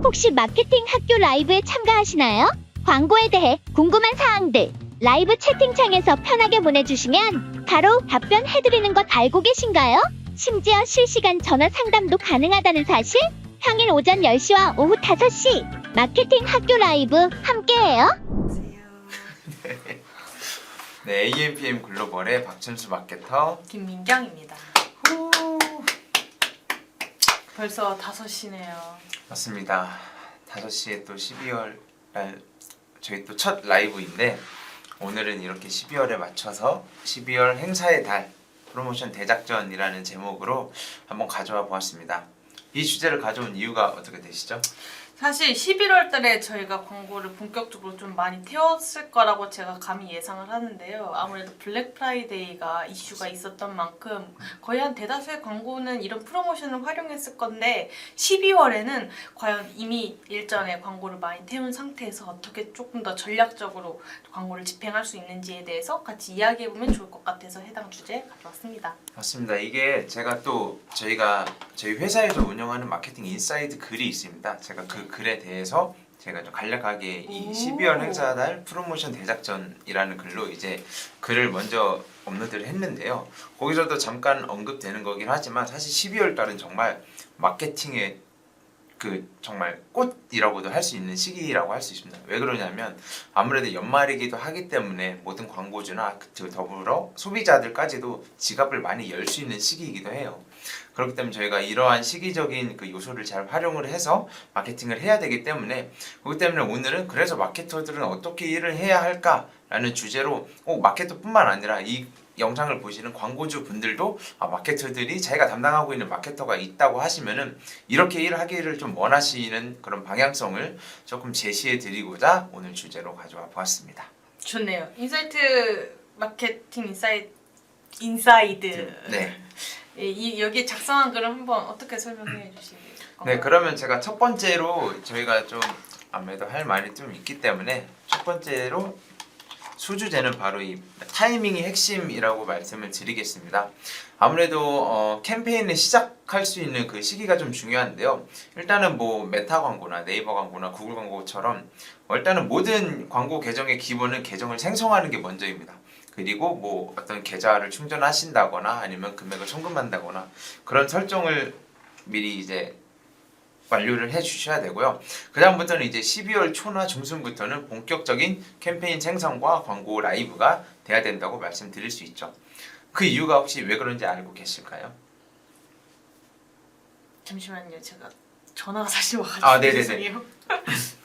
혹시 마케팅 학교 라이브에 참가하시나요? 광고에 대해 궁금한 사항들 라이브 채팅창에서 편하게 보내주시면 바로 답변해드리는 것 알고 계신가요? 심지어 실시간 전화 상담도 가능하다는 사실? 평일 오전 10시와 오후 5시 마케팅 학교 라이브 함께해요. 네, AMPM 글로벌의 박준수 마케터 김민경입니다. 벌써 5시네요. 맞습니다. 5시에 또 12월 날 저희 또 첫 라이브인데 오늘은 이렇게 12월에 맞춰서 12월 행사의 달 프로모션 대작전이라는 제목으로 한번 가져와 보았습니다. 이 주제를 가져온 이유가 어떻게 되시죠? 사실 11월 달에 저희가 광고를 본격적으로 좀 많이 태웠을 거라고 제가 감히 예상을 하는데요. 아무래도 블랙 프라이데이가 이슈가 있었던 만큼 거의 한 대다수의 광고는 이런 프로모션을 활용했을 건데 12월에는 과연 이미 일전에 광고를 많이 태운 상태에서 어떻게 조금 더 전략적으로 광고를 집행할 수 있는지에 대해서 같이 이야기해보면 좋을 것 같아서 해당 주제 가져왔습니다. 맞습니다. 이게 제가 또 저희 회사에서 운영하는 마케팅 인사이드 글이 있습니다. 제가 그 글에 대해서 제가 좀 간략하게 이 12월 행사달 프로모션 대작전이라는 글로 이제 글을 먼저 업로드를 했는데요. 거기서도 잠깐 언급되는 거긴 하지만 사실 12월 달은 정말 마케팅의 정말 꽃이라고도 할 수 있는 시기라고 할 수 있습니다. 왜 그러냐면 아무래도 연말이기도 하기 때문에 모든 광고주나 더불어 소비자들까지도 지갑을 많이 열 수 있는 시기이기도 해요. 그렇기 때문에 저희가 이러한 시기적인 그 요소를 잘 활용을 해서 마케팅을 해야 되기 때문에 그렇기 때문에 오늘은 그래서 마케터들은 어떻게 일을 해야 할까라는 주제로 마케터뿐만 아니라 이 영상을 보시는 광고주 분들도 마케터들이 자기가 담당하고 있는 마케터가 있다고 하시면은 이렇게 일을 하기를 좀 원하시는 그런 방향성을 조금 제시해 드리고자 오늘 주제로 가져와 보았습니다. 좋네요. 인사이트 마케팅 인사이드. 네. 여기 작성한 글을 한번 어떻게 설명해 주시겠어요? 네, 그러면 제가 첫 번째로 저희가 좀 아무래도 할 말이 좀 있기 때문에 첫 번째로 소주제는 바로 이 타이밍이 핵심이라고 말씀을 드리겠습니다. 아무래도 캠페인을 시작할 수 있는 그 시기가 좀 중요한데요. 일단은 뭐 메타 광고나 네이버 광고나 구글 광고처럼 일단은 모든 광고 계정의 기본은 계정을 생성하는 게 먼저입니다. 그리고 뭐 어떤 계좌를 충전하신다거나 아니면 금액을 송금한다거나 그런 설정을 미리 이제 완료를 해 주셔야 되고요. 그 다음부터는 이제 12월 초나 중순부터는 본격적인 캠페인 생성과 광고 라이브가 돼야 된다고 말씀드릴 수 있죠. 그 이유가 혹시 왜 그런지 알고 계실까요? 잠시만요. 제가 전화가 사실 와가지고 네네네. 죄송해요.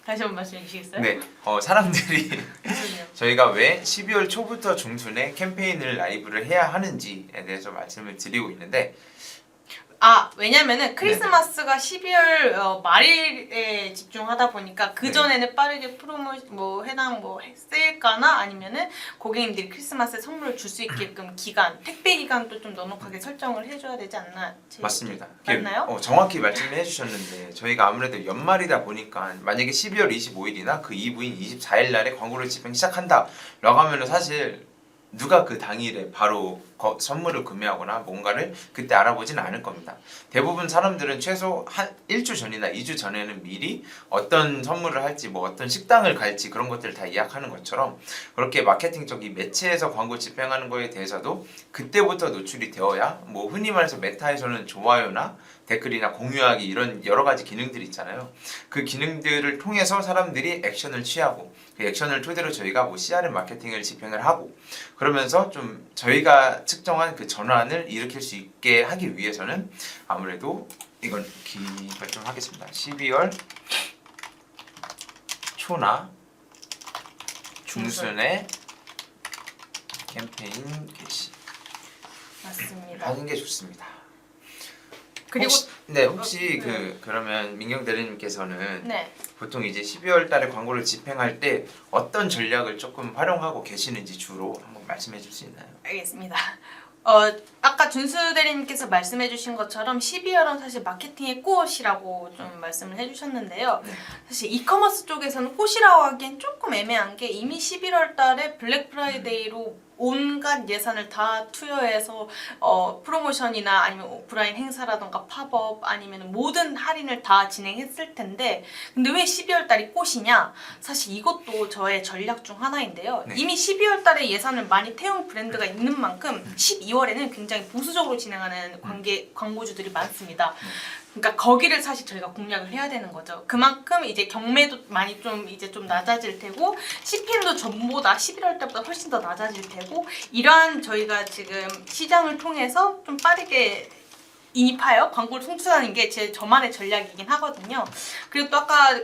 다시 한번 말씀해 주시겠어요? 네, 사람들이 죄송해요. 저희가 왜 12월 초부터 중순에 캠페인을 라이브를 해야 하는지에 대해서 말씀을 드리고 있는데 왜냐면은 크리스마스가 12월 말일에 집중하다 보니까 그 전에는 빠르게 해당 세일가나 아니면은 고객님들이 크리스마스에 선물을 줄 수 있게끔 택배 기간도 좀 넉넉하게 설정을 해줘야 되지 않나? 맞습니다. 맞나요? 정확히 말씀을 해주셨는데 저희가 아무래도 연말이다 보니까 만약에 12월 25일이나 그 이브인 24일 날에 광고를 집행 시작한다 라고 하면은 사실 누가 그 당일에 바로 선물을 구매하거나 뭔가를 그때 알아보지는 않을 겁니다. 대부분 사람들은 최소 한 1주 전이나 2주 전에는 미리 어떤 선물을 할지 어떤 식당을 갈지 그런 것들을 다 예약하는 것처럼 그렇게 마케팅적인 매체에서 광고 집행하는 거에 대해서도 그때부터 노출이 되어야 흔히 말해서 메타에서는 좋아요나 댓글이나 공유하기 이런 여러 가지 기능들이 있잖아요. 그 기능들을 통해서 사람들이 액션을 취하고 그 액션을 토대로 저희가 CRM 마케팅을 집행을 하고 그러면서 좀 저희가 측정한 그 전환을 일으킬 수 있게 하기 위해서는 아무래도 이건 기입을 좀 하겠습니다. 12월 초나 중순에 캠페인 개시 맞습니다. 하는 게 좋습니다. 그리고 혹시 그러면 민경 대리님께서는 네. 보통 이제 12월 달에 광고를 집행할 때 어떤 전략을 조금 활용하고 계시는지 주로 한번 말씀해 줄 수 있나요? 알겠습니다. 아까 준수 대리님께서 말씀해 주신 것처럼 12월은 사실 마케팅의 꽃이라고 좀 말씀을 해주셨는데요. 네. 사실 이커머스 쪽에서는 꽃이라고 하기엔 조금 애매한 게 이미 11월 달에 블랙 프라이데이로 온갖 예산을 다 투여해서 프로모션이나 아니면 오프라인 행사라던가 팝업 아니면 모든 할인을 다 진행했을 텐데 근데 왜 12월 달이 꽃이냐? 사실 이것도 저의 전략 중 하나인데요. 네. 이미 12월 달에 예산을 많이 태운 브랜드가 있는 만큼 12월에는 굉장히 보수적으로 진행하는 광고주들이 많습니다. 그러니까 거기를 사실 저희가 공략을 해야 되는 거죠. 그만큼 이제 경매도 많이 좀 이제 좀 낮아질 테고 CPM도 전보다 11월 달보다 훨씬 더 낮아질 테고 이러한 저희가 지금 시장을 통해서 좀 빠르게 인입하여 광고를 송출하는 게 저만의 전략이긴 하거든요. 그리고 또 아까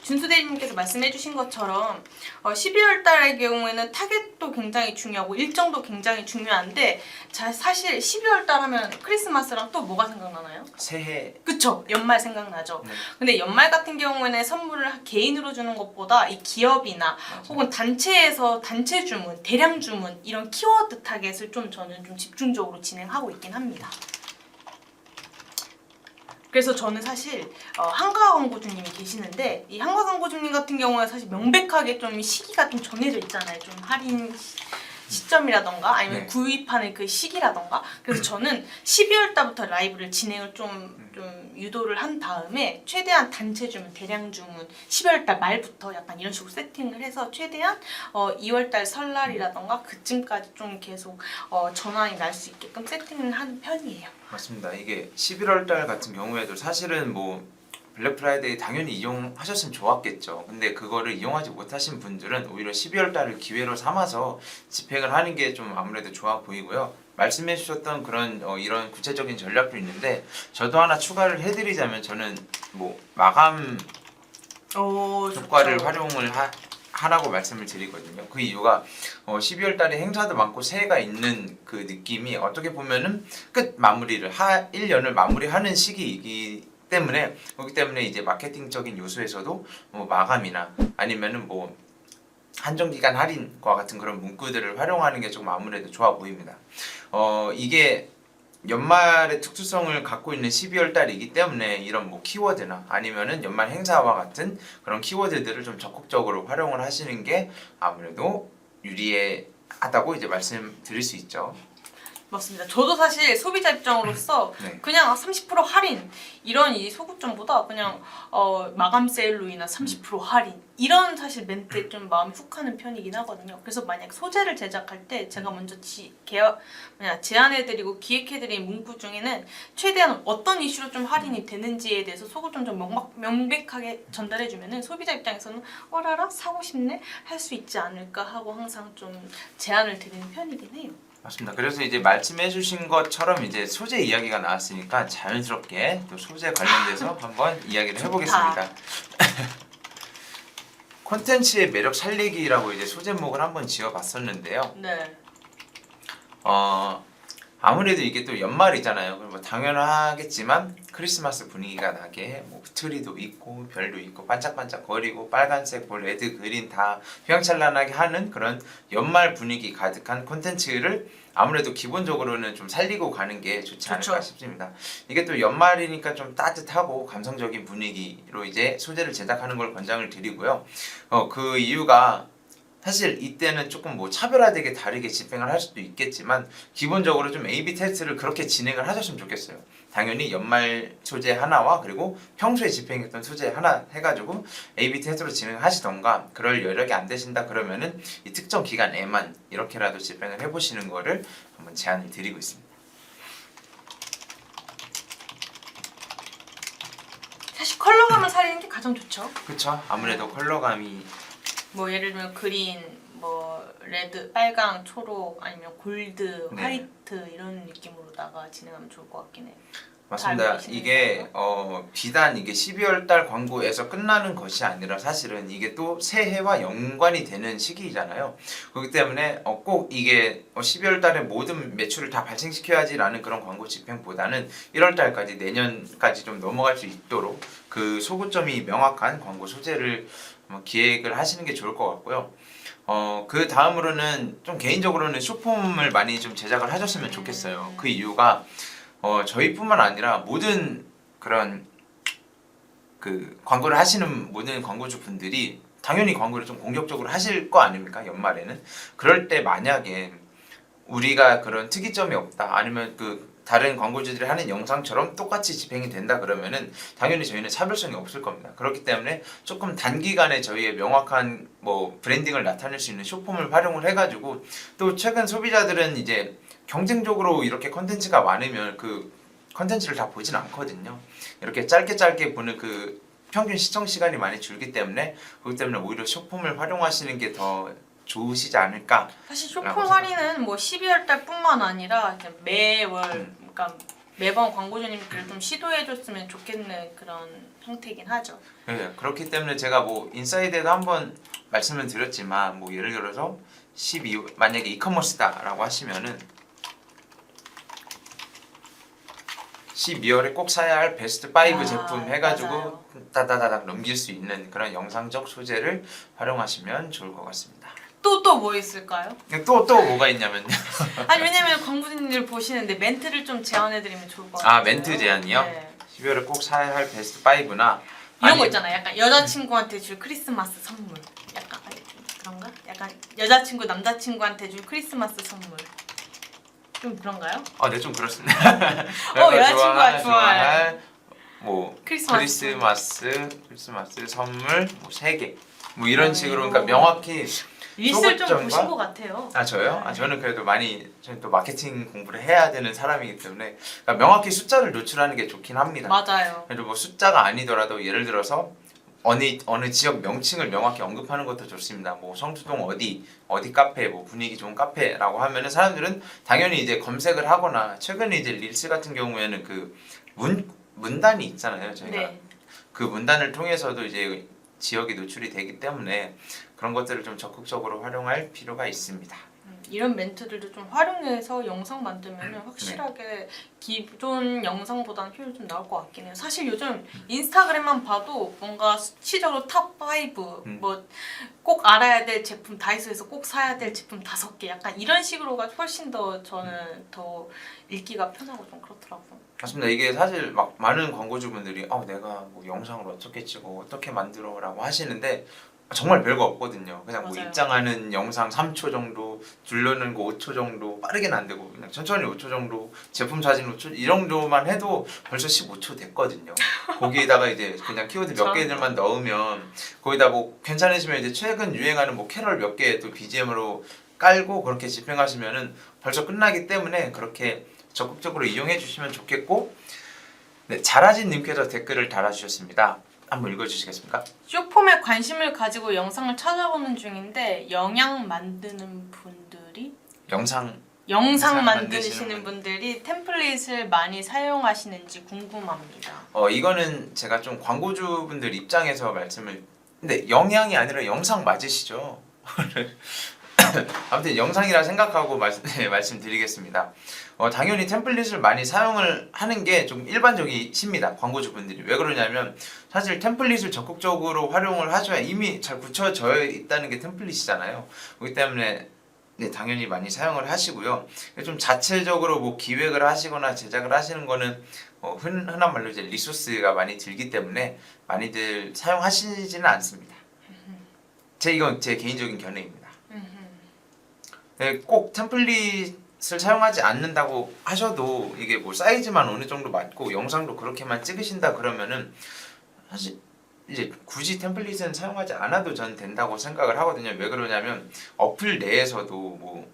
준수 대리님께서 말씀해주신 것처럼 12월 달의 경우에는 타겟도 굉장히 중요하고 일정도 굉장히 중요한데 사실 12월 달 하면 크리스마스랑 또 뭐가 생각나나요? 새해. 그쵸, 연말 생각나죠. 네. 근데 연말 같은 경우에는 선물을 개인으로 주는 것보다 이 기업이나 혹은 단체에서 단체 주문, 대량 주문 이런 키워드 타겟을 좀 저는 좀 집중적으로 진행하고 있긴 합니다. 그래서 저는 사실 한가 광고주님이 계시는데 이 한가 광고주님 같은 경우는 사실 명백하게 좀 시기가 좀 정해져 있잖아요. 좀 할인 시점이라던가 아니면 네. 구입하는 그 시기라던가 그래서 저는 12월 달부터 라이브를 진행을 좀 유도를 한 다음에 최대한 단체 주문, 대량 주문 12월 달 말부터 약간 이런 식으로 세팅을 해서 최대한 2월 달 설날이라던가 그쯤까지 좀 계속 전환이 날 수 있게끔 세팅을 하는 편이에요. 맞습니다. 이게 11월 달 같은 경우에도 사실은 뭐 블랙 프라이데이 당연히 이용하셨으면 좋았겠죠. 근데 그거를 이용하지 못하신 분들은 오히려 12월 달을 기회로 삼아서 집행을 하는 게 좀 아무래도 좋아 보이고요. 말씀해 주셨던 그런 이런 구체적인 전략도 있는데 저도 하나 추가를 해드리자면 저는 뭐 마감 효과를 좋죠. 활용을 하라고 말씀을 드리거든요. 그 이유가 12월 달에 행사도 많고 새해가 있는 그 느낌이 어떻게 보면은 끝 마무리를 1년을 마무리하는 시기이기 때문에 그렇기 때문에 이제 마케팅적인 요소에서도 뭐 마감이나 아니면은 뭐 한정기간 할인과 같은 그런 문구들을 활용하는 게 조금 아무래도 좋아 보입니다. 이게 연말의 특수성을 갖고 있는 12월 달이기 때문에 이런 뭐 키워드나 아니면은 연말 행사와 같은 그런 키워드들을 좀 적극적으로 활용을 하시는 게 아무래도 유리하다고 이제 말씀드릴 수 있죠. 맞습니다. 저도 사실 소비자 입장으로서 네. 그냥 30% 할인 이런 이 소구점보다 그냥 마감 세일로 인한 30% 할인 이런 사실 멘트에 좀 마음이 훅 가는 편이긴 하거든요. 그래서 만약 소재를 제작할 때 제가 먼저 제안해드리고 기획해드린 문구 중에는 최대한 어떤 이슈로 좀 할인이 되는지에 대해서 소구점 좀 명백하게 전달해주면은 소비자 입장에서는 어라라 사고 싶네 할 수 있지 않을까 하고 항상 좀 제안을 드리는 편이긴 해요. 맞습니다. 그래서 이제 말씀해주신 것처럼 이제 소재 이야기가 나왔으니까 자연스럽게 또 소재 관련돼서 한번 이야기를 해보겠습니다. 콘텐츠의 매력 살리기라고 이제 소제목을 한번 지어봤었는데요. 네. 아무래도 이게 또 연말이잖아요. 그럼 뭐 당연하겠지만 크리스마스 분위기가 나게 뭐 트리도 있고 별도 있고 반짝반짝 거리고 빨간색, 뭐 레드, 그린 다 휘황찬란하게 하는 그런 연말 분위기 가득한 콘텐츠를 아무래도 기본적으로는 좀 살리고 가는 게 좋지 않을까 싶습니다. 이게 또 연말이니까 좀 따뜻하고 감성적인 분위기로 이제 소재를 제작하는 걸 권장을 드리고요. 그 이유가 사실 이때는 조금 뭐 차별화되게 다르게 집행을 할 수도 있겠지만 기본적으로 좀 A/B 테스트를 그렇게 진행을 하셨으면 좋겠어요. 당연히 연말 소재 하나와 그리고 평소에 집행했던 소재 하나 해가지고 A/B 테스트로 진행하시던가 그럴 여력이 안 되신다 그러면은 이 특정 기간에만 이렇게라도 집행을 해보시는 거를 한번 제안을 드리고 있습니다. 사실 컬러감을 살리는 게 가장 좋죠. 그쵸? 아무래도 컬러감이 뭐 예를 들면 그린, 뭐 레드, 빨강, 초록 아니면 골드, 네. 화이트 이런 느낌으로다가 진행하면 좋을 것 같긴 해요. 맞습니다. 이게 비단 이게 12월 달 광고에서 끝나는 것이 아니라 사실은 이게 또 새해와 연관이 되는 시기잖아요. 그렇기 때문에 꼭 이게 12월 달에 모든 매출을 다 발생시켜야지라는 그런 광고 집행보다는 1월 달까지 내년까지 좀 넘어갈 수 있도록 그 소구점이 명확한 광고 소재를 기획을 하시는 게 좋을 것 같고요. 그 다음으로는 좀 개인적으로는 쇼폼을 많이 좀 제작을 하셨으면 좋겠어요. 그 이유가 저희뿐만 아니라 모든 그런 그 광고를 하시는 모든 광고주 분들이 당연히 광고를 좀 공격적으로 하실 거 아닙니까? 연말에는. 그럴 때 만약에 우리가 그런 특이점이 없다, 아니면 그 다른 광고주들이 하는 영상처럼 똑같이 집행이 된다 그러면은 당연히 저희는 차별성이 없을 겁니다. 그렇기 때문에 조금 단기간에 저희의 명확한 뭐 브랜딩을 나타낼 수 있는 숏폼을 활용을 해가지고, 또 최근 소비자들은 이제 경쟁적으로 이렇게 컨텐츠가 많으면 그 컨텐츠를 다 보진 않거든요. 이렇게 짧게 보는 그 평균 시청 시간이 많이 줄기 때문에, 그렇기 때문에 오히려 숏폼을 활용하시는 게 더 좋으시지 않을까. 사실 쇼폼 할인은 뭐 12월 달뿐만 아니라 이제 매월, 그러니까 매번 광고주님들을 좀 시도해줬으면 좋겠는 그런 형태이긴 하죠. 네, 그렇기 때문에 제가 뭐 인사이드에도 한번 말씀을 드렸지만, 뭐 예를 들어서 만약에 이커머스다라고 하시면은 12월에 꼭 사야 할 베스트 5 제품 해가지고 맞아요. 따다다닥 넘길 수 있는 그런 영상적 소재를 활용하시면 좋을 것 같습니다. 또 뭐 있을까요? 또 뭐가 있냐면요. 아니 왜냐면 광고주님들 보시는데 멘트를 좀 제안해드리면 좋을 것 같아요. 아, 멘트 제안이요? 네. 12월에 꼭 사야 할 베스트 5나 이런 거 있잖아요. 약간 여자친구한테 줄 크리스마스 선물. 약간 그런가? 약간 여자친구 남자친구한테 줄 크리스마스 선물. 좀 그런가요? 네, 좀 그렇습니다. 여자친구가 좋아할 뭐 크리스마스 크리스마스 선물 뭐 3개 뭐 이런 식으로, 그러니까 명확히 릴스를 좀 소극점과- 보신 것 같아요. 아, 저요? 저는 그래도 저는 또 마케팅 공부를 해야 되는 사람이기 때문에, 그러니까 명확히 숫자를 노출하는 게 좋긴 합니다. 맞아요. 그래도 뭐 숫자가 아니더라도 예를 들어서 어느 지역 명칭을 명확히 언급하는 것도 좋습니다. 뭐 성수동 어디 카페, 뭐 분위기 좋은 카페라고 하면은 사람들은 당연히 이제 검색을 하거나, 최근에 이제 릴스 같은 경우에는 그 문단이 있잖아요. 저희가 네. 그 문단을 통해서도 이제 지역이 노출이 되기 때문에 그런 것들을 좀 적극적으로 활용할 필요가 있습니다. 이런 멘트들도 좀 활용해서 영상 만들면 확실하게 기존 영상보다는 효율이 좀 나올 것 같긴 해요. 사실 요즘 인스타그램만 봐도 뭔가 수치적으로 탑5 뭐 꼭 알아야 될 제품, 다이소에서 꼭 사야 될 제품 5개, 약간 이런 식으로가 훨씬 더 저는 더 읽기가 편하고 좀 그렇더라고요. 맞습니다. 이게 사실 막 많은 광고주분들이 내가 뭐 영상을 어떻게 찍어, 어떻게 만들어라고 하시는데 정말 별거 없거든요. 그냥 뭐 맞아요. 입장하는 영상 3초 정도, 둘러는 거 5초 정도, 빠르게는 안 되고 그냥 천천히 5초 정도, 제품 사진 5초 이 정도만 해도 벌써 15초 됐거든요. 거기에다가 이제 그냥 키워드 몇 개들만 넣으면, 거기다 뭐 괜찮으시면 이제 최근 유행하는 뭐 캐럴 몇 개 또 BGM으로 깔고 그렇게 집행하시면은 벌써 끝나기 때문에 그렇게 적극적으로 이용해 주시면 좋겠고, 네, 자라진 님께서 댓글을 달아주셨습니다. 한번 읽어주시겠습니까? 쇼폼에 관심을 가지고 영상을 찾아보는 중인데 영상 만드시는 분들이 템플릿을 많이 사용하시는지 궁금합니다. 이거는 제가 좀 광고주분들 입장에서 근데 영양이 아니라 영상 맞으시죠? 아무튼 영상이라 생각하고 말씀드리겠습니다. 당연히 템플릿을 많이 사용을 하는 게 좀 일반적이십니다. 광고주분들이. 왜 그러냐면 사실 템플릿을 적극적으로 활용을 하셔야 이미 잘 굳혀져 있다는 게 템플릿이잖아요. 그렇기 때문에 네, 당연히 많이 사용을 하시고요. 좀 자체적으로 뭐 기획을 하시거나 제작을 하시는 거는 흔한 말로 이제 리소스가 많이 들기 때문에 많이들 사용하시지는 않습니다. 이건 제 개인적인 견해입니다. 네, 꼭 템플릿을 사용하지 않는다고 하셔도 이게 뭐 사이즈만 어느 정도 맞고 영상도 그렇게만 찍으신다 그러면은 사실 이제 굳이 템플릿은 사용하지 않아도 전 된다고 생각을 하거든요. 왜 그러냐면 어플 내에서도 뭐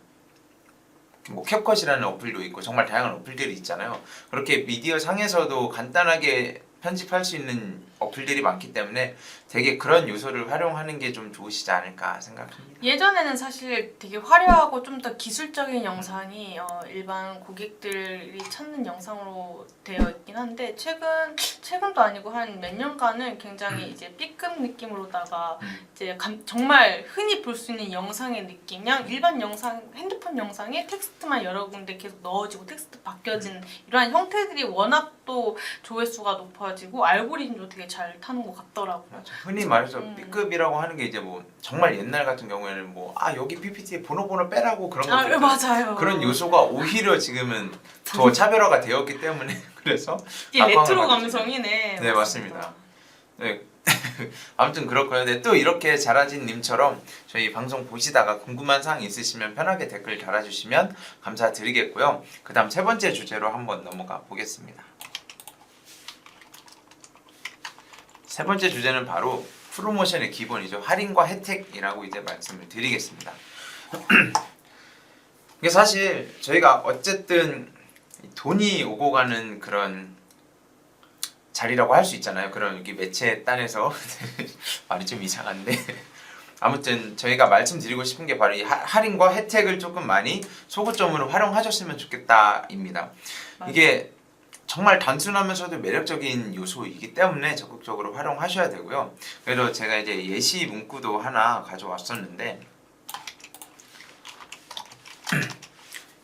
캡컷이라는 어플도 있고 정말 다양한 어플들이 있잖아요. 그렇게 미디어 상에서도 간단하게 편집할 수 있는 어플들이 많기 때문에 되게 그런 요소를 활용하는 게 좀 좋으시지 않을까 생각합니다. 예전에는 사실 되게 화려하고 좀 더 기술적인 영상이 일반 고객들이 찾는 영상으로 되어 있긴 한데 최근도 아니고 한 몇 년간은 굉장히 이제 B급 느낌으로다가 이제 정말 흔히 볼 수 있는 영상의 느낌, 그냥 일반 영상, 핸드폰 영상에 텍스트만 여러 군데 계속 넣어지고 텍스트 바뀌어진 이러한 형태들이 워낙 또 조회수가 높아지고 알고리즘도 되게 잘 타는 것 같더라고요. 맞아. 흔히 말해서 B급이라고 하는 게 이제 뭐 정말 옛날 같은 경우에는 뭐 여기 PPT에 번호 빼라고 그런 것들, 맞아요. 그런 요소가 오히려 지금은 더 차별화가 되었기 때문에 그래서 이게 레트로 감성이네. 네, 맞습니다. 네, 아무튼 그렇고요. 네, 또 이렇게 잘하진 님처럼 저희 방송 보시다가 궁금한 사항 있으시면 편하게 댓글 달아주시면 감사드리겠고요. 그 다음 세 번째 주제로 한번 넘어가 보겠습니다. 세 번째 주제는 바로 프로모션의 기본이죠. 할인과 혜택이라고 이제 말씀을 드리겠습니다. 이게 사실 저희가 어쨌든 돈이 오고 가는 그런 자리라고 할 수 있잖아요. 그런 여기 매체 딴에서 말이 좀 이상한데 아무튼 저희가 말씀드리고 싶은 게 바로 이 할인과 혜택을 조금 많이 소구점으로 활용하셨으면 좋겠다입니다. 이게 정말 단순하면서도 매력적인 요소이기 때문에 적극적으로 활용하셔야 되고요. 그래서 제가 이제 예시 문구도 하나 가져왔었는데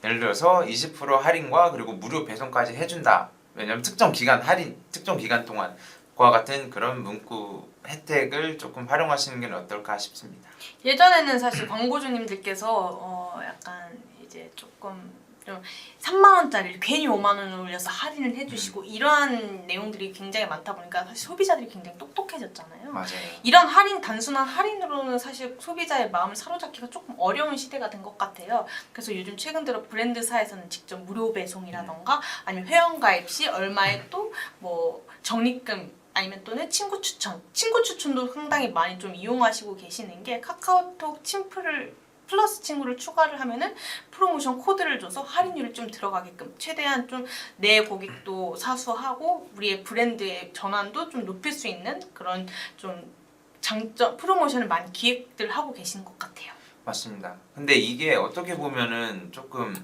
예를 들어서 20% 할인과 그리고 무료 배송까지 해준다. 왜냐면 특정 기간 할인, 특정 기간 동안 과 같은 그런 문구 혜택을 조금 활용하시는 게 어떨까 싶습니다. 예전에는 사실 광고주님들께서 약간 이제 조금 좀 3만 원짜리를 괜히 5만 원을 올려서 할인을 해주시고 이러한 내용들이 굉장히 많다 보니까 사실 소비자들이 굉장히 똑똑해졌잖아요. 맞아요. 이런 할인, 단순한 할인으로는 사실 소비자의 마음을 사로잡기가 조금 어려운 시대가 된 것 같아요. 그래서 요즘 최근 들어 브랜드사에서는 직접 무료 배송이라던가 아니면 회원가입 시 얼마에 또 뭐 적립금 아니면 또는 친구 추천도 상당히 많이 좀 이용하시고 계시는 게 카카오톡 친플을 플러스 친구를 추가를 하면은 프로모션 코드를 줘서 할인율이 좀 들어가게끔 최대한 좀 내 고객도 사수하고 우리의 브랜드의 전환도 좀 높일 수 있는 그런 좀 장점 프로모션을 많이 기획들 하고 계시는 것 같아요. 맞습니다. 근데 이게 어떻게 보면은 조금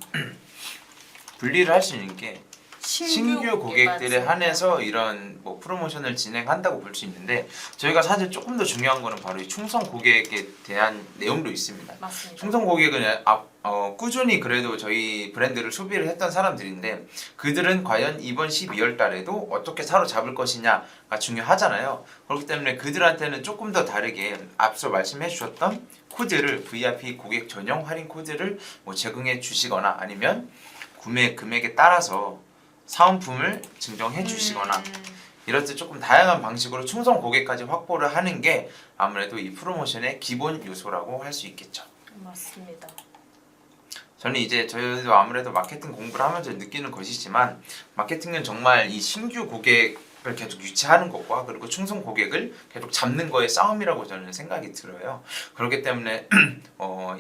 분리를 할 수 있는 게 신규 고객들에 한해서 이런 뭐 프로모션을 진행한다고 볼 수 있는데 저희가 사실 조금 더 중요한 거는 바로 이 충성 고객에 대한 내용도 있습니다. 맞습니다. 충성 고객은 꾸준히 그래도 저희 브랜드를 소비를 했던 사람들인데 그들은 과연 이번 12월 달에도 어떻게 사로잡을 것이냐가 중요하잖아요. 그렇기 때문에 그들한테는 조금 더 다르게 앞서 말씀해 주셨던 코드를 VIP 고객 전용 할인 코드를 뭐 제공해 주시거나 아니면 구매 금액에 따라서 사은품을 증정해 주시거나 이렇듯 조금 다양한 방식으로 충성 고객까지 확보를 하는 게 아무래도 이 프로모션의 기본 요소라고 할 수 있겠죠. 맞습니다. 저는 이제 저희도 아무래도 마케팅 공부를 하면서 느끼는 것이지만 마케팅은 정말 이 신규 고객을 계속 유치하는 것과 그리고 충성 고객을 계속 잡는 거의 싸움이라고 저는 생각이 들어요. 그렇기 때문에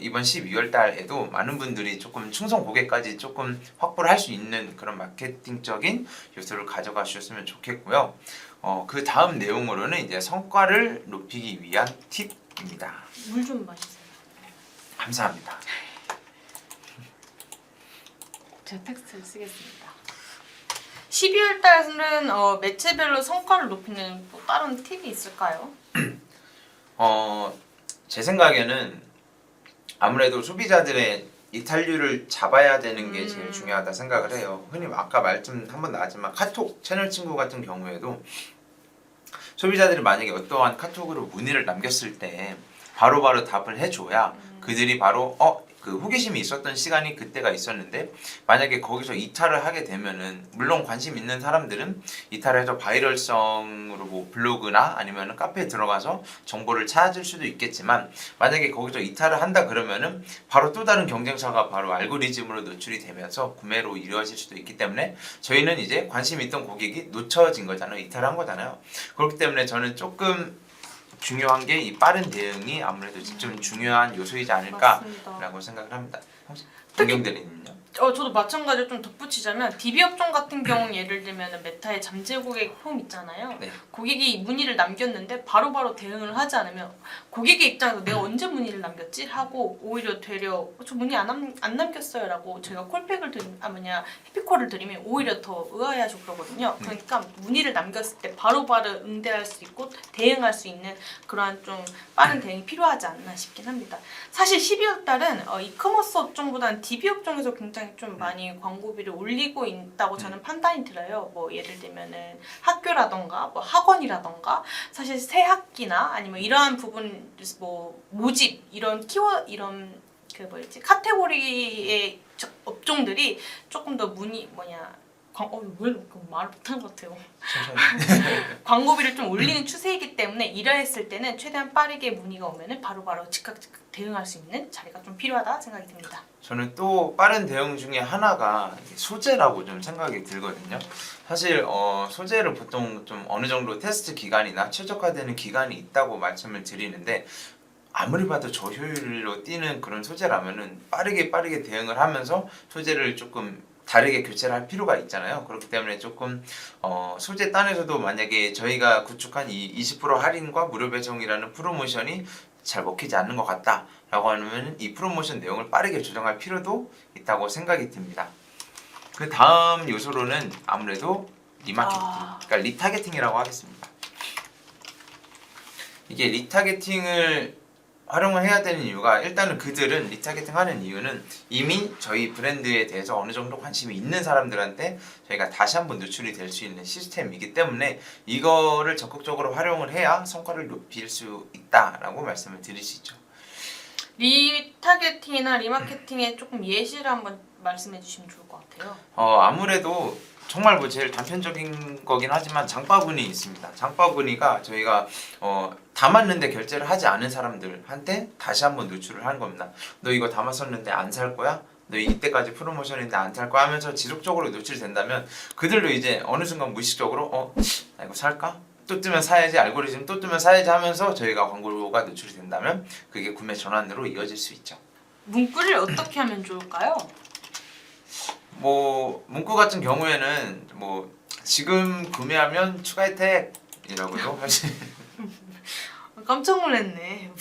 이번 12월 달에도 많은 분들이 조금 충성 고객까지 조금 확보를 할 수 있는 그런 마케팅적인 요소를 가져가 주셨으면 좋겠고요. 그 다음 내용으로는 이제 성과를 높이기 위한 팁입니다. 물 좀 마시세요. 감사합니다. 제가 텍스트를 쓰겠습니다. 12월 달에는 매체별로 성과를 높이는 또 다른 팁이 있을까요? 제 생각에는 아무래도 소비자들의 이탈률을 잡아야 되는 게 제일 중요하다 생각을 해요. 흔히 아까 말씀 한번 나왔지만 카톡 채널 친구 같은 경우에도 소비자들이 만약에 어떠한 카톡으로 문의를 남겼을 때 바로바로 답을 해줘야 그들이 바로 그 호기심이 있었던 시간이 그때가 있었는데 만약에 거기서 이탈을 하게 되면은 물론 관심 있는 사람들은 이탈해서 바이럴성으로 뭐 블로그나 아니면은 카페에 들어가서 정보를 찾을 수도 있겠지만 만약에 거기서 이탈을 한다 그러면은 바로 또 다른 경쟁사가 바로 알고리즘으로 노출이 되면서 구매로 이루어질 수도 있기 때문에 저희는 이제 관심 있던 고객이 놓쳐진 거잖아요. 이탈한 거잖아요. 그렇기 때문에 저는 조금 중요한 게 이 빠른 대응이 아무래도 좀 중요한 요소이지 않을까라고 생각을 합니다. 혹시 동경 대리님은요? 저도 마찬가지로 좀 덧붙이자면 DB 업종 같은 경우 예를 들면 메타의 잠재 고객 폼 있잖아요. 네. 고객이 문의를 남겼는데 바로바로 대응을 하지 않으면 고객의 입장에서 내가 언제 문의를 남겼지? 하고 오히려 되려 저 문의 안 남겼어요 라고 저희가 콜백을 해피콜을 드리면 오히려 더 의아해하시고 그러거든요. 그러니까 문의를 남겼을 때 바로바로 응대할 수 있고 대응할 수 있는 그러한 좀 빠른 대응이 필요하지 않나 싶긴 합니다. 사실 12월 달은 이커머스 업종보다는 DB 업종에서 굉장히 좀 많이 광고비를 올리고 있다고 저는 판단이 들어요. 뭐 예를 들면은 학교라던가 뭐 학원이라던가 사실 새 학기나 아니면 이러한 부분 뭐 모집 이런 이런 그 카테고리의 업종들이 조금 더 왜 이렇게 말을 못하는 것 같아요. 천천히. 광고비를 좀 올리는 추세이기 때문에 이러했을 때는 최대한 빠르게 문의가 오면은 바로바로 즉각 대응할 수 있는 자리가 좀 필요하다 생각이 듭니다. 저는 또 빠른 대응 중에 하나가 소재라고 좀 생각이 들거든요. 사실 소재를 보통 좀 어느 정도 테스트 기간이나 최적화되는 기간이 있다고 말씀을 드리는데 아무리 봐도 저효율로 뛰는 그런 소재라면은 빠르게 대응을 하면서 소재를 조금 다르게 교체를 할 필요가 있잖아요. 그렇기 때문에 조금 소재 단에서도 만약에 저희가 구축한 이 20% 할인과 무료 배송이라는 프로모션이 잘 먹히지 않는 것 같다라고 하면 이 프로모션 내용을 빠르게 조정할 필요도 있다고 생각이 듭니다. 그 다음 요소로는 아무래도 리마케팅, 그러니까 리타겟팅이라고 하겠습니다. 이게 리타겟팅을 활용을 해야 되는 이유가 일단은 그들은 리타겟팅 하는 이유는 이미 저희 브랜드에 대해서 어느 정도 관심이 있는 사람들한테 저희가 다시 한번 노출이 될 수 있는 시스템이기 때문에 이거를 적극적으로 활용을 해야 성과를 높일 수 있다라고 말씀을 드릴 수 있죠. 리타겟팅이나 리마케팅의 조금 예시를 한번 말씀해 주시면 좋을 것 같아요. 아무래도 정말 뭐 제일 단편적인 거긴 하지만 장바구니 있습니다. 장바구니가 저희가 담았는데 결제를 하지 않은 사람들한테 다시 한번 노출을 하는 겁니다. 너 이거 담았었는데 안 살 거야? 너 이때까지 프로모션인데 안 살 거야? 하면서 지속적으로 노출이 된다면 그들도 이제 어느 순간 무의식적으로 나 이거 살까? 또 뜨면 사야지, 알고리즘 또 뜨면 사야지 하면서 저희가 광고가 노출이 된다면 그게 구매 전환으로 이어질 수 있죠. 문구를 어떻게 하면 좋을까요? 뭐 문구 같은 경우에는 뭐 지금 구매하면 추가 혜택이라고도 할 수 깜짝 놀랐네.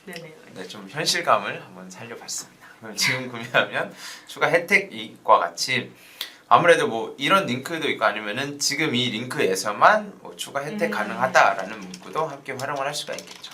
네네. 네, 좀 현실감을 한번 살려봤습니다. 지금 구매하면 추가 혜택과 같이 아무래도 뭐 이런 링크도 있고 아니면은 지금 이 링크에서만 뭐 추가 혜택 가능하다라는 문구도 함께 활용을 할 수가 있겠죠.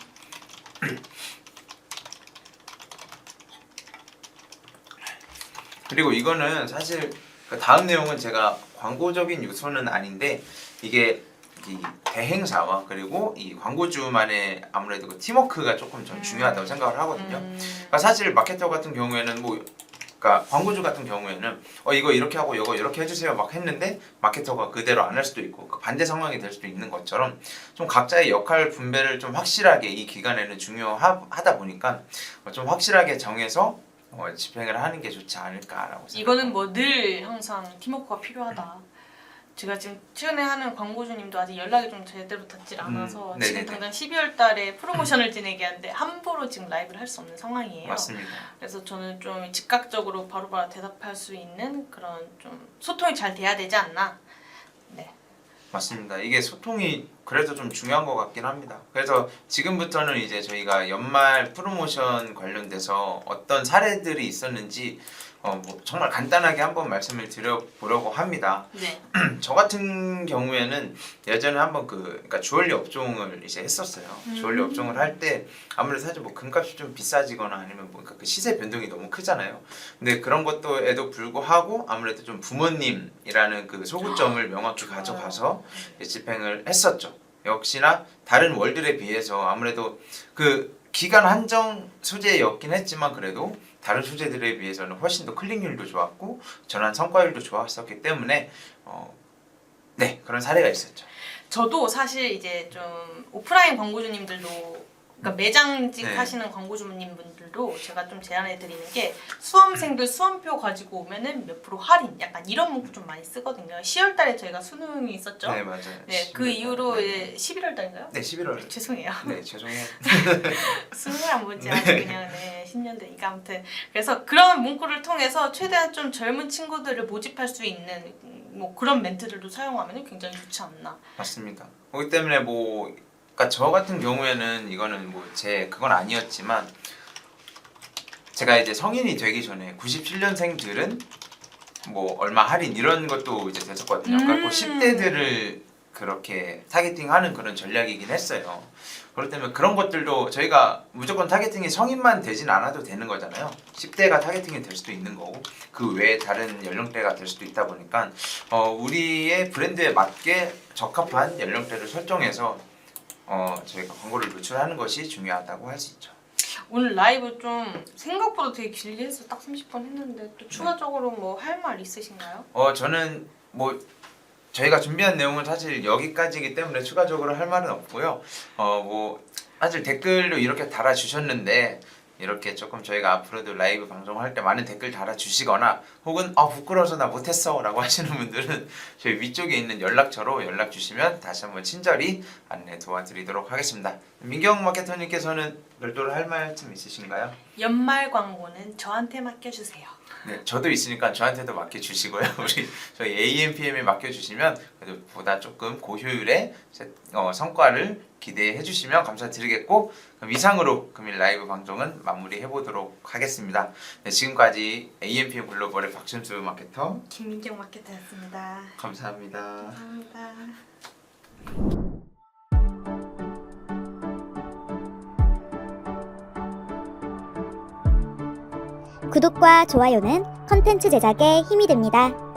그리고 이거는 사실 그 다음 내용은 제가 광고적인 요소는 아닌데 이게 이 대행사와 그리고 이 광고주만의 아무래도 그 팀워크가 조금 전 중요하다고 생각을 하거든요. 그러니까 사실 마케터 같은 경우에는 뭐 그러니까 광고주 같은 경우에는 이거 이렇게 하고 이거 이렇게 해주세요 막 했는데 마케터가 그대로 안 할 수도 있고 그 반대 상황이 될 수도 있는 것처럼 좀 각자의 역할 분배를 좀 확실하게 이 기간에는 중요하다 보니까 좀 확실하게 정해서 집행을 하는 게 좋지 않을까라고 생각합니다. 이거는 뭐 늘 항상 팀워크가 필요하다. 제가 지금 최근에 하는 광고주님도 아직 연락이 좀 제대로 닿질 않아서 지금 당장 12월 달에 프로모션을 진행해야 하는데 함부로 지금 라이브를 할 수 없는 상황이에요. 맞습니다. 그래서 저는 좀 즉각적으로 바로바로 대답할 수 있는 그런 좀 소통이 잘 돼야 되지 않나. 네. 맞습니다. 이게 소통이 그래도 좀 중요한 것 같긴 합니다. 그래서 지금부터는 이제 저희가 연말 프로모션 관련돼서 어떤 사례들이 있었는지 뭐 정말 간단하게 한번 말씀을 드려보려고 합니다. 네. 저 같은 경우에는 예전에 한번 그러니까 주얼리 업종을 이제 했었어요. 주얼리 업종을 할 때 아무래도 사실 뭐 금값이 좀 비싸지거나 아니면 뭐 그 시세 변동이 너무 크잖아요. 근데 그런 것도에도 불구하고 아무래도 좀 부모님이라는 그 소구점을 명확히 가져가서 집행을 했었죠. 역시나 다른 월들에 비해서 아무래도 그 기간 한정 소재였긴 했지만 그래도 다른 소재들에 비해서는 훨씬 더 클릭률도 좋았고 전환 성과율도 좋았었기 때문에 네 그런 사례가 있었죠. 저도 사실 이제 좀 오프라인 광고주님들도 그러니까 매장직 하시는 광고주님분들도 제가 좀 제안해 드리는 게 수험생들 수험표 가지고 오면은 몇 프로 할인 약간 이런 문구 좀 많이 쓰거든요. 10월 달에 저희가 수능이 있었죠. 네 맞아요. 네, 그 이후로 이제 11월 달인가요? 네 11월. 죄송해요. 네 죄송해요. 수능을 안 보지 아직 그냥 네, 10년 되니까 아무튼 그래서 그런 문구를 통해서 최대한 좀 젊은 친구들을 모집할 수 있는 뭐 그런 멘트들도 사용하면 굉장히 좋지 않나. 맞습니다. 그렇기 때문에 뭐 그러니까 저 같은 경우에는 이거는 뭐 그건 아니었지만 제가 이제 성인이 되기 전에 97년생들은 뭐 얼마 할인 이런 것도 이제 됐었거든요. 그러니까 10대들을 그렇게 타겟팅하는 그런 전략이긴 했어요. 그렇기 때문에 그런 것들도 저희가 무조건 타겟팅이 성인만 되진 않아도 되는 거잖아요. 10대가 타겟팅이 될 수도 있는 거고 그 외에 다른 연령대가 될 수도 있다 보니까 우리의 브랜드에 맞게 적합한 연령대를 설정해서 저희가 광고를 노출하는 것이 중요하다고 할 수 있죠. 오늘 라이브 좀 생각보다 되게 길게 해서 딱 30분 했는데 또 추가적으로 뭐 할 말 있으신가요? 저는 뭐 저희가 준비한 내용은 사실 여기까지이기 때문에 추가적으로 할 말은 없고요. 뭐 사실 댓글로 이렇게 달아주셨는데 이렇게 조금 저희가 앞으로도 라이브 방송할 때 많은 댓글 달아주시거나 혹은 부끄러워서 나 못했어 라고 하시는 분들은 저희 위쪽에 있는 연락처로 연락 주시면 다시 한번 친절히 안내 도와드리도록 하겠습니다. 민경 마케터님께서는 별도로 할 말씀 있으신가요? 연말 광고는 저한테 맡겨주세요. 네, 저도 있으니까 저한테도 맡겨주시고요. 우리 저희 AMPM에 맡겨주시면 그래도 보다 조금 고효율의 성과를 기대해 주시면 감사드리겠고, 그럼 이상으로 금일 라이브 방송은 마무리해 보도록 하겠습니다. 네, 지금까지 AMPM 글로벌의 박준수 마케터 김민경 마케터였습니다. 감사합니다. 감사합니다. 구독과 좋아요는 컨텐츠 제작에 힘이 됩니다.